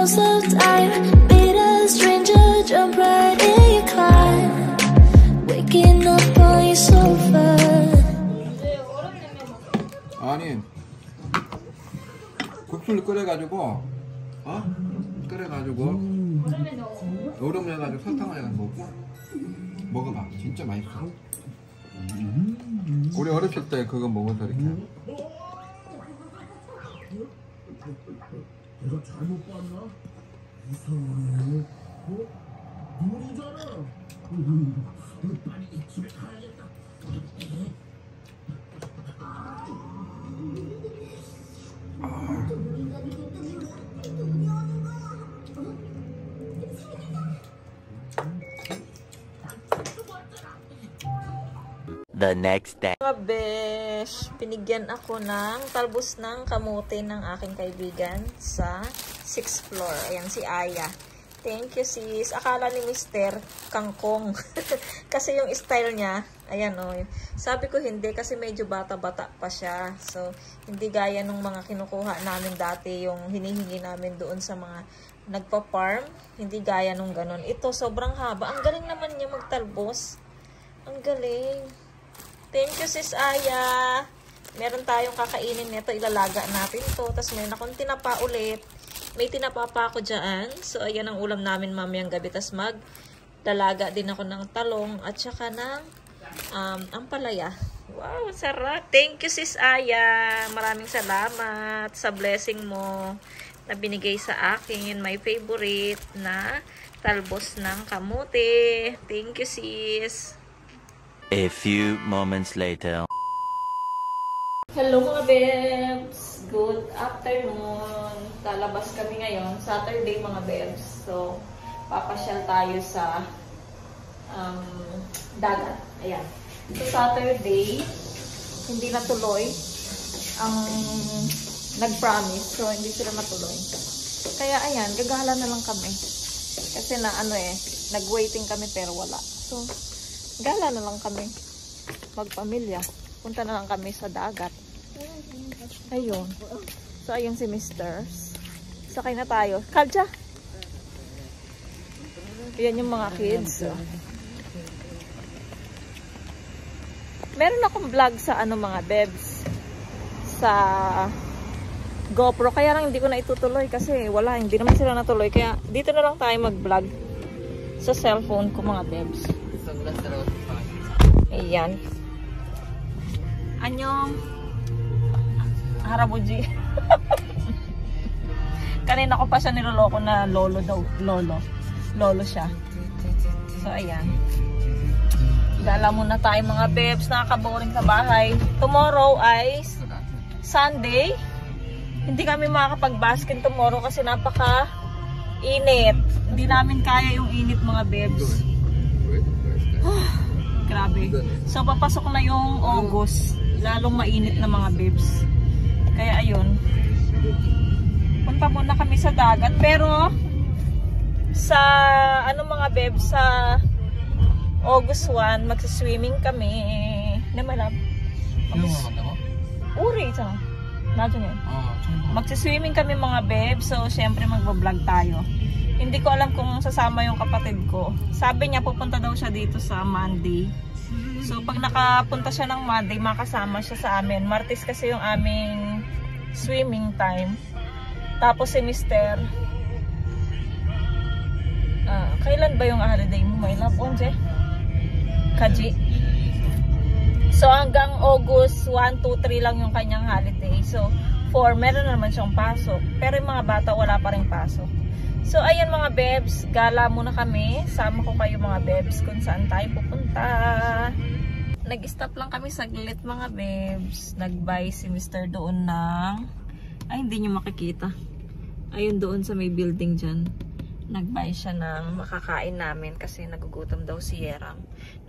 most of time. Meet a stranger, jump right in your car. Waking up on your sofa. 아니 국수를 끓여가지고 끓여가지고 얼음 해가지고 설탕을 해가지고 먹어봐. 진짜 맛있어. 우리 어렸을 때 그거 먹어서 이렇게. 내가 잘못 봤나? 이상해. 눈이잖아. 빨리 집에 가야겠다. The next day. Mga besh, pinigyan ako ng talbos ng kamote ng aking kaibigan sa 6th floor. Ayan, si Aya. Thank you, sis. Akala ni Mr. kangkong. Kasi yung style niya, ayan o. Sabi ko hindi kasi medyo bata-bata pa siya. So, hindi gaya nung mga kinukuha namin dati, yung hinihingi namin doon sa mga nagpa-farm. Hindi gaya nung ganun. Ito, sobrang haba. Ang galing naman niya magtalbos. Ang galing. Thank you, sis Aya. Meron tayong kakainin nito. Ilalaga natin to. Tapos meron akong tinapa ulit. May tinapa pa ako dyan. So, ayan ang ulam namin mamayang gabi. Tapos maglalaga din ako ng talong at saka ng ampalaya. Wow, sarap. Thank you, sis Aya. Maraming salamat sa blessing mo na binigay sa akin. My favorite na talbos ng kamote. Thank you, sis. A few moments later. Hello mga bebs! Good afternoon! Lalabas kami ngayon. Saturday mga bebs. So, papasyal tayo sa dagat. Ayan. So, Saturday, hindi natuloy ang nag-promise. So, hindi sila natuloy. Kaya, ayan, gagala na lang kami. Kasi na, nag-waiting kami pero wala. So, gala na lang kami. Magpamilya. Punta na lang kami sa dagat. Ayun. So, ayun si Mr. Sakay na tayo. Kalja! Yan yung mga kids. So. Meron akong vlog sa mga bebs. Sa GoPro. Kaya lang hindi ko na itutuloy kasi wala. Hindi naman sila natuloy. Kaya dito na lang tayo mag-vlog sa cellphone ko mga bebs. Ayan. Anyong harabuji. Kanina ko pa siya niloloko na lolo daw. Lolo siya. So, ayan. Gala muna tayo mga bebs. Nakaka-boring sa bahay. Tomorrow ay Sunday. Hindi kami makakapag-basket tomorrow kasi napaka-init. Hindi namin kaya yung init mga bebs. Grabe. So, papasok na yung August. Lalong mainit na mga bebs. Kaya, ayun. Punta muna kami sa dagat. Pero, sa, mga bebs, sa August 1, magsiswimming kami. Namalap. Uri, ito. Natin yun. Magsiswimming kami mga bebs. So, syempre, magbablog tayo. Hindi ko alam kung sasama yung kapatid ko. Sabi niya, pupunta daw siya dito sa Monday. So, pag nakapunta siya ng Monday, makasama siya sa amin. Martes kasi yung aming swimming time. Tapos si Mr. Kailan ba yung holiday mo? May love, Onje? Kaji. So, hanggang August 1, 2, 3 lang yung kanyang holiday. So, 4, meron naman siyang pasok. Pero yung mga bata, wala pa rin pasok. So, ayan mga bebs, gala muna kami. Sama ko kayo mga bebs kung saan tayo pupunta. Nag-stop lang kami saglit mga bebs. Nag-buy si Mr. doon ng... Ay, hindi nyo makikita. Ayun doon sa may building dyan. Nag-buy siya ng makakain namin kasi nagugutom daw si Yeram.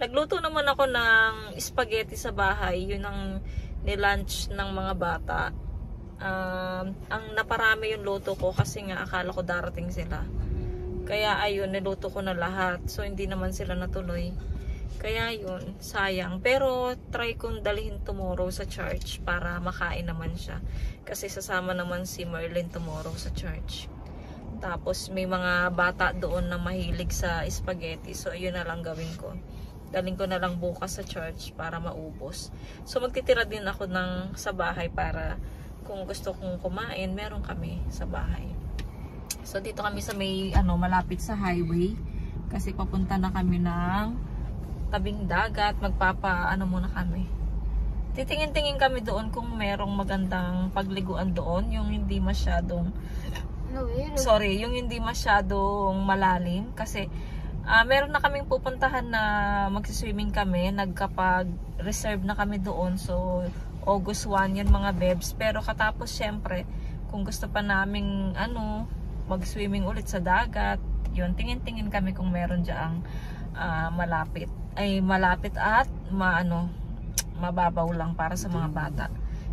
Nagluto naman ako ng spaghetti sa bahay. Yun ang nilunch ng mga bata. Ang naparami yung luto ko kasi nga akala ko darating sila. Kaya ayun, niluto ko na lahat. So hindi naman sila natuloy. Kaya yun, sayang. Pero try kong dalhin tomorrow sa church para makain naman siya. Kasi sasama naman si Merlin tomorrow sa church. Tapos may mga bata doon na mahilig sa spaghetti. So yun na lang gawin ko. Daling ko na lang bukas sa church para maubos. So magtitira din ako sa bahay para kung gusto kong kumain, meron kami sa bahay. So dito kami sa may malapit sa highway kasi papunta na kami ng tabing dagat. Muna kami. Titingin-tingin kami doon kung merong magandang pagliguan doon, yung hindi masyadong yung hindi masyadong malalim kasi meron na kaming pupuntahan na magsiswimming kami, nagkapag-reserve na kami doon. So August 1 yun mga bebs, pero katapos syempre kung gusto pa naming mag-swimming ulit sa dagat, yun, tingin-tingin kami kung meron dyaang malapit at mababaw lang para sa mga bata.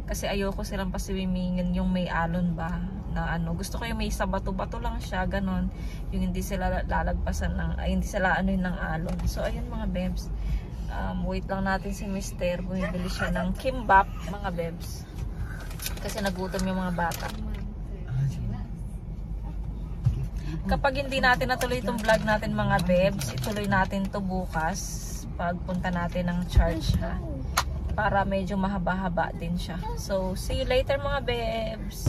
Kasi ayoko silang paswimmingin yung may alon ba na gusto ko yung may sa bato-bato lang siya, ganon, yung hindi sila lalagpasan hindi sila ng alon. So ayun mga bebs, wait lang natin si Mister, bumibili siya ng kimbap mga bebs kasi nagutom yung mga bata. Kapag hindi natin natuloy itong vlog natin mga bebs, ituloy natin to bukas pagpunta natin ng church ha, para medyo mahaba-haba din siya. So see you later mga bebs.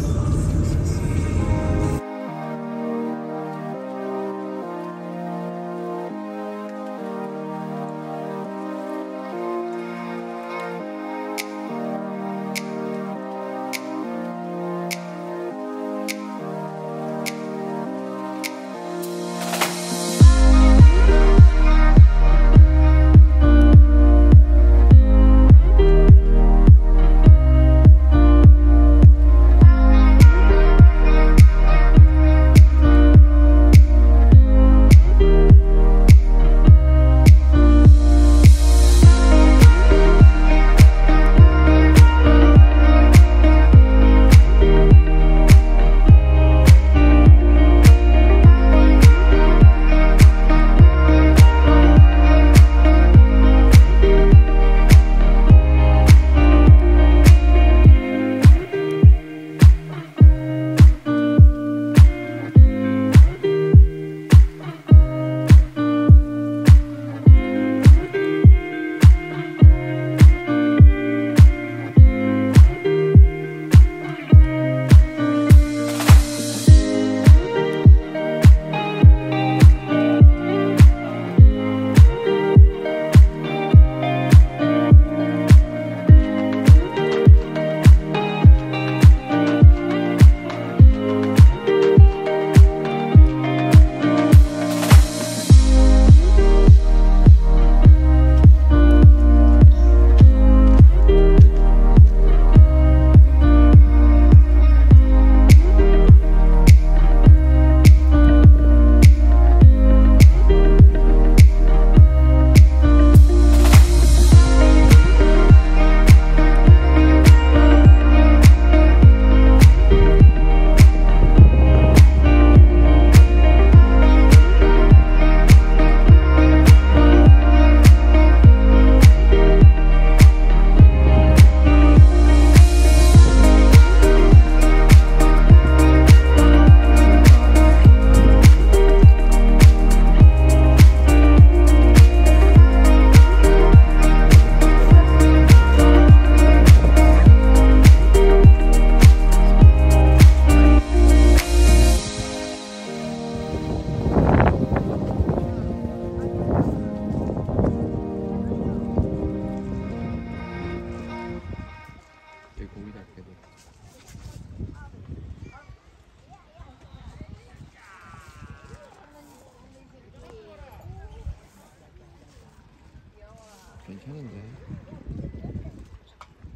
괜찮은데.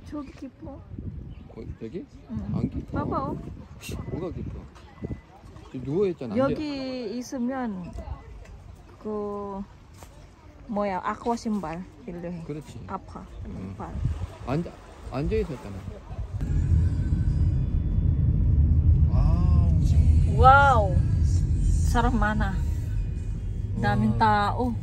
저기 깊어. 여기? 응. 안 깊어. 봐봐. 뭐가 깊어? 지금 누워있잖아. 여기 있으면 그 뭐야 아쿠아 신발 필요해. 그렇지. 아파. 응. 발. 앉아있었잖아. Wow! Sarap mana. Daming tao.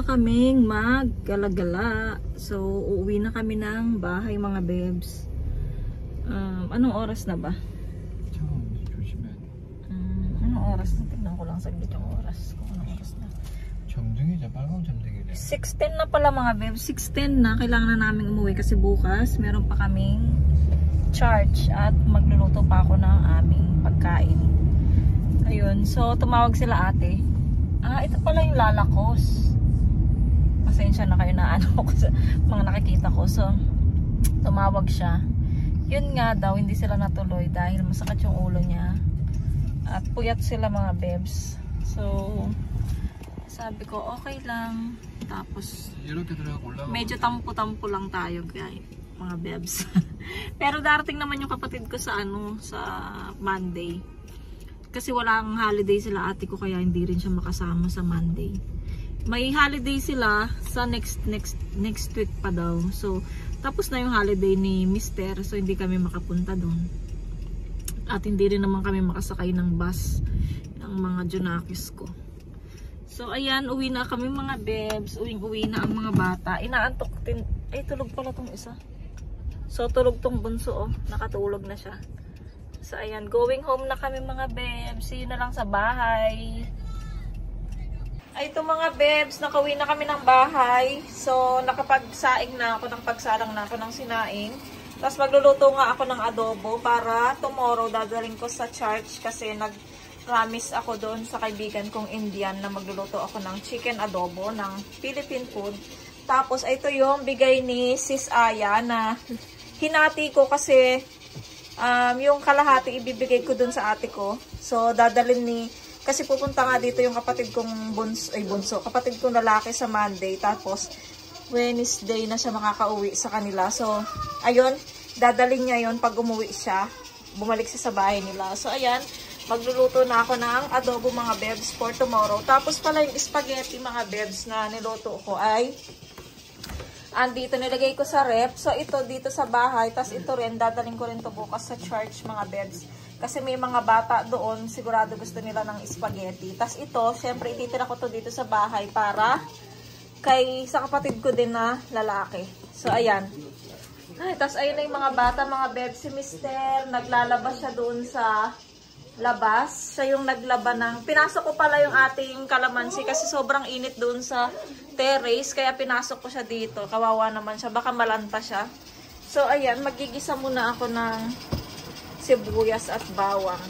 kaming mag-gala-gala. So, uuwi na kami ng bahay mga bebs. Anong oras na ba? 조심해야 돼. Anong oras na? Tignan ko lang saglit yung oras. Kung anong oras na. 점등이자 빨간 점등이래. 6:10 na pala mga bebs. 6:10 na. Kailangan na namin umuwi kasi bukas meron pa kaming charge at magluluto pa ako ng aming pagkain. Ayun. So, tumawag sila ate. Ito pala yung lalakos. Pasensya na kayo na ano ko sa mga nakikita ko. So, tumawag siya. Yun nga daw, hindi sila natuloy dahil masakit yung ulo niya. At puyat sila mga bebs. So, sabi ko, okay lang. Tapos, 이렇게 들어가고 올라가. medyo tampo-tampo lang tayo, guys, mga bebs. Pero darating naman yung kapatid ko sa sa Monday. Kasi walang holiday sila ate ko, kaya hindi rin siya makasama sa Monday. May holiday sila sa next week pa daw. So, tapos na yung holiday ni Mister. So, hindi kami makapunta doon. At hindi rin naman kami makasakay ng bus ng mga Junakis ko. So, ayan, uwi na kami mga bebs. Uwi na ang mga bata. Inaantok din. Ay, tulog pala tong isa. So, tulog tong bunso, oh. Nakatulog na siya. So, ayan, going home na kami mga bebs. See you na lang sa bahay. Ay, ito mga bebs, nakauwi na kami ng bahay. So, nakapagsaing na ako, nakapagsalang na ako ng sinaing. Tapos, magluluto nga ako ng adobo para tomorrow dadaling ko sa church kasi nag-promise ako doon sa kaibigan kong Indian na magluluto ako ng chicken adobo ng Philippine food. Tapos, ito yung bigay ni Sis Aya na hinati ko kasi yung kalahati ibibigay ko doon sa ate ko. So, dadalhin kasi pupunta nga dito yung kapatid kong bunso, kapatid kong lalaki sa Monday, tapos Wednesday na siya makakauwi sa kanila. So, ayun, dadalhin niya yun pag umuwi siya, bumalik siya sa bahay nila. So, ayan, magluluto na ako ng adobo mga bebs for tomorrow. Tapos pala yung spaghetti mga bebs na niluto ko ay andito, nilagay ko sa rep. So, ito dito sa bahay, tapos ito rin, dadalhin ko rin to bukas sa church mga bebs. Kasi may mga bata doon, sigurado gusto nila ng spaghetti. Tapos ito, syempre ititira ko to dito sa bahay para sa kapatid ko din na lalaki. So, ayan. Tapos ayun na yung mga bata, mga bebs. Si Mister, naglalaba siya doon sa labas. Siya yung naglaba ng... Pinasok ko pala yung ating kalamansi kasi sobrang init doon sa terrace. Kaya pinasok ko siya dito. Kawawa naman siya. Baka malanta siya. So, ayan. Magigisa muna ako ng sibuyas at bawang.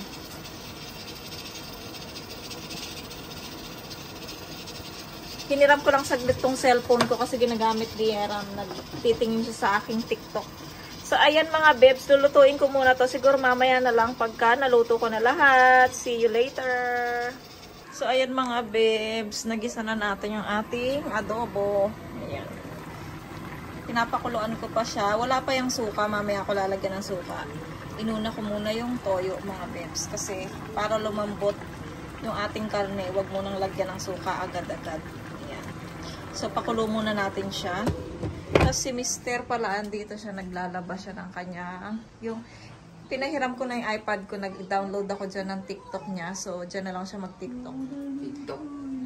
Hiniram ko lang saglit tong cellphone ko kasi ginagamit ni Eram. Nagtitingin siya sa aking TikTok. So, ayan mga bebs. Lulutuin ko muna to. Siguro mamaya na lang pagka naluto ko na lahat. See you later. So, ayan mga bebs. Nagisa na natin yung ating adobo. Ayan. Pinapakuluan ko pa siya. Wala pa yung suka. Mamaya ako lalagyan ng suka. Inuna ko muna yung toyo mga bebs kasi para lumambot yung ating karne, wag mo nang lagyan ng suka agad-agad. Ayan. So, pakulo muna natin siya. Tapos si Mister pala, andito siya, naglalaba siya ng kanya. Yung pinahiram ko na yung iPad ko, nag-download ako dyan ng TikTok niya. So, dyan na lang siya mag-TikTok.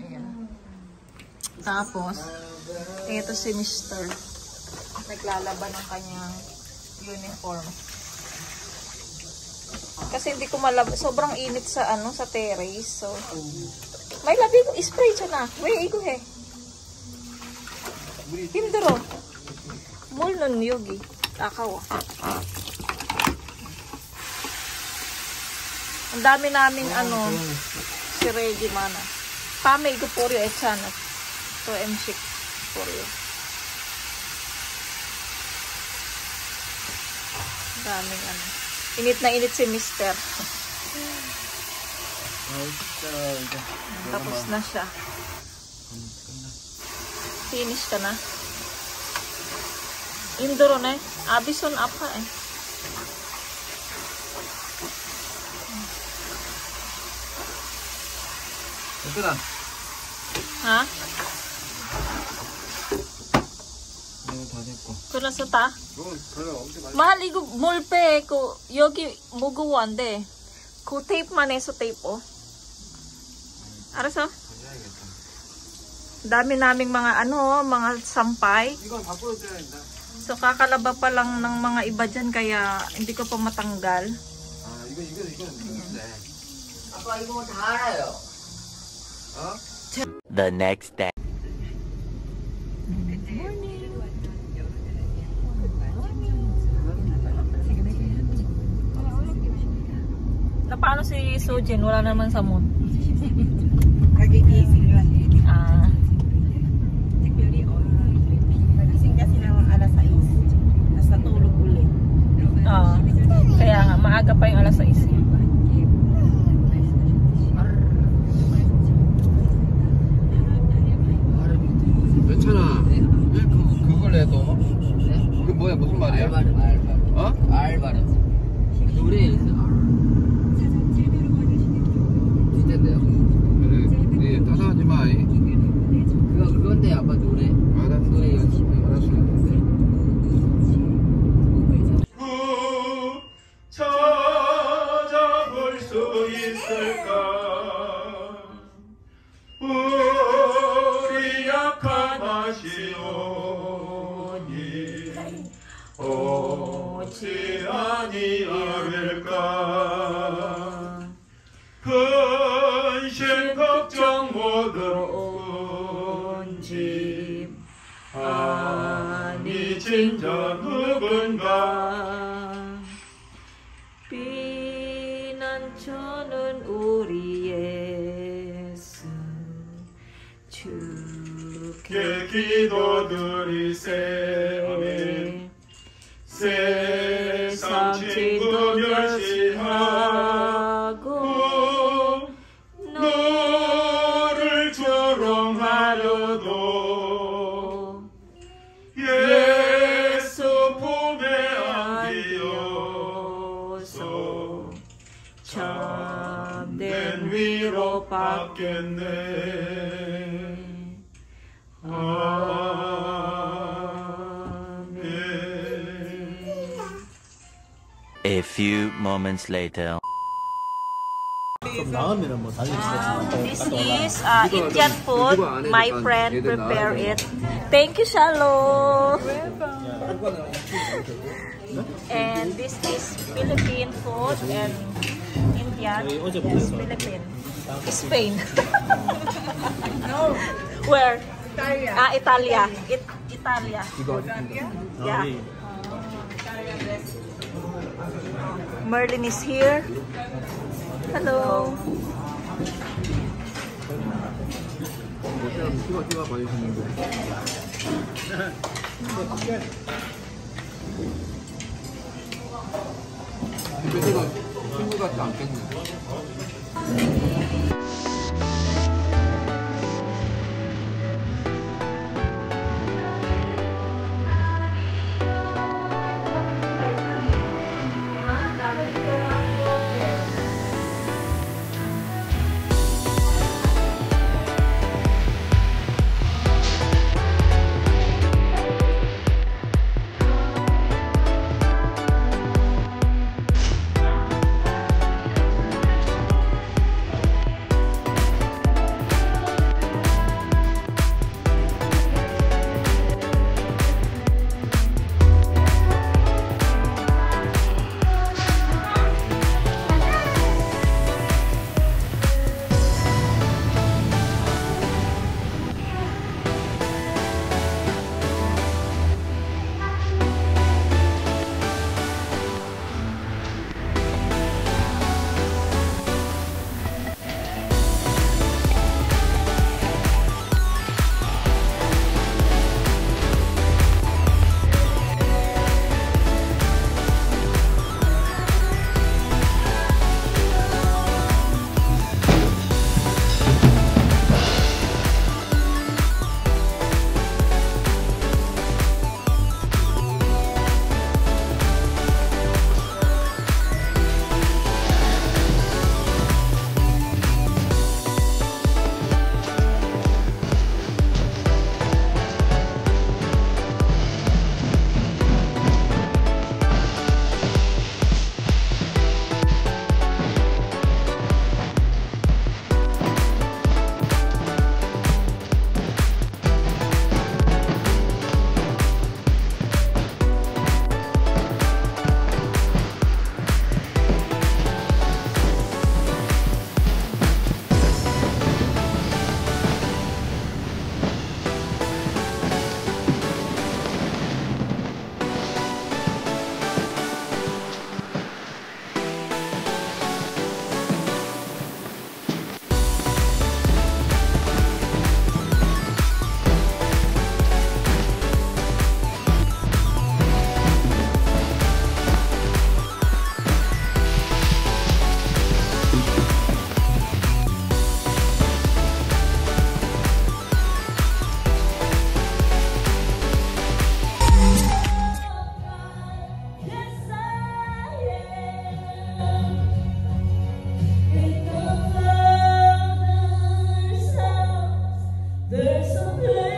Ayan. Tapos, ito si Mister. Naglalaba ng kanyang uniform. Kasi hindi ko malab, sobrang init sa sa terrace. So, may labi ko spray siya na. Wait, iko he. Hindro. Mul nun yogi. Takaw. Ang dami naming si Reggie mana. Pame iko poryo echana. To emshik poryo. Daming Init na init si Mister. Tapos na siya. Finish ka na. Indoro na eh. Abison up ka eh. ito na. Ha? 다 됐고. 그래서 다? 별로 엄청 많이. Mahal 이거 몰페 여기 무거워한데 그 테이프만 해서 테이프. 알았어? 가져야겠다. Dami naming mga mga sampay. 이건 밖으로 떼야 된다. So kakalaba pa lang ng mga iba dyan kaya hindi ko pa matanggal. 아, 이건 네. 아빠 이거 다 알아요. 어? The next day. Na paano si Sojin? Wala naman sa moon. Kagigising lang. Ah. Nagising kasi ng alas 6. Tapos natulog ulit. Ah. Kaya nga, maaga pa yung alas 6. 괜찮아. 그걸 해도. 그 뭐야 무슨 말이야? 알바르. 어? 알바르. 노래 진짜인데요? 네, 따라하지 마. 그건데 아빠 노래. 알았어. 노래 열심히. 알았어. 찾아볼 수 있을까 우리 약한 마시오니 오지 아니하릴까 근심 걱정 모든 집 아니 진짜 누군가 피난처는 우리 예수 주께 기도드리세 세상 친구 멸시하고 너를 조롱하려도 예수 품에 안기어서 참된 위로 받겠네 아멘 A few moments later. 좀 나으면 뭐 달리 This is Indian food. My friend prepared it. Thank you, Shalom. And this is Philippine food and Indian is Philippine. Spain. Where? Italia. Italia. Italia. Yeah. Merlin is here. Hello. 티가 많이 셨는데 그래서 친구 같지 않겠네. There's a place